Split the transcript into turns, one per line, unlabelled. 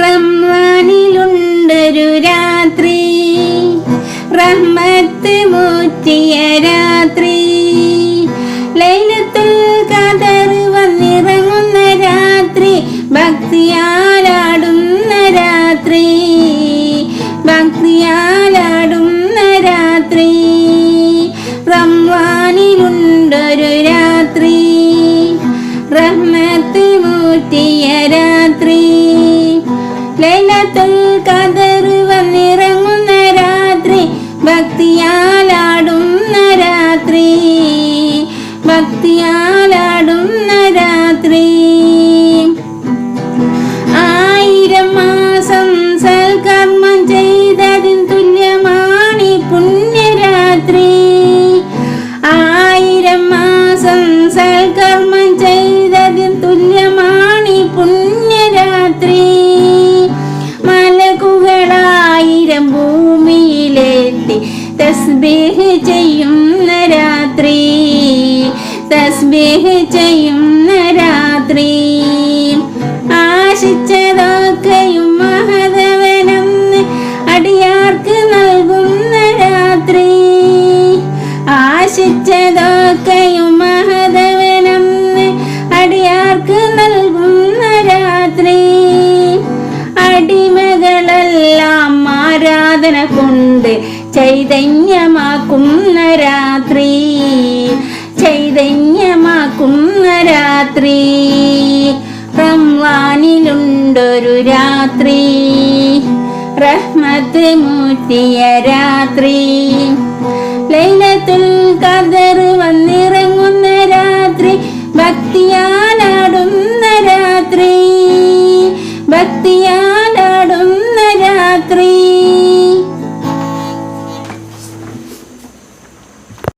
റംസാനിലുണ്ടൊരു രാത്രി, റഹ്മത്ത് മുറ്റിയ രാത്രി, ലൈലത്തുൽ ഖദർ വന്നിറങ്ങുന്ന രാത്രി, ഭക്തിയാലാടുന്ന രാത്രി, ഭക്തിയാലാടുന്ന രാത്രി. റംസാനിലുണ്ടൊരു രാത്രി, റഹ്മത്ത് മുറ്റിയ രാത്രി, ലൈലത്തുൽ ഖദർ വന്നിറങ്ങുന്ന രാത്രി, ഭക്തിയാലാടുന്ന രാത്രി, ഭക്തിയാലാടുന്ന രാത്രി. 1000 മാസം സൽക്കർമ്മം ചെയ്തതിന് തുല്യമാണി പുണ്യരാത്രി. 1000 മാസം സൽക്കർമ്മം ചെയ്തതിന് തുല്യമാണി പുണ്യരാത്രി. മലക്കുകളായിരം ഭൂമിയിലെത്തി തസ്ബീഹ് ചെയ്യുന്ന രാത്രി, തസ്ബീഹ് ചെയ്യുന്ന രാത്രി. ആശിച്ചതൊക്കെയും മഹദവനെന്ന് അടിയാർക്ക് നൽകുന്ന രാത്രി, ആശിച്ചതൊക്കെയും മഹദവനെന്ന് അടിയാർക്ക് നൽകുന്ന രാത്രി. അടിമകളെല്ലാം ആരാധന കൊണ്ട് ചൈതന്യമാക്കുന്ന രാത്രി, ചൈതന്യമാക്കുന്ന രാത്രി. റംസാനിലുണ്ടൊരു രാത്രി, റഹ്മത്ത് മുറ്റിയ രാത്രി, ലൈലത്തുൽ ഖദർ വന്നിറങ്ങുന്ന രാത്രി, ഭക്തിയാലാടുന്ന രാത്രി, ഭക്തിയാ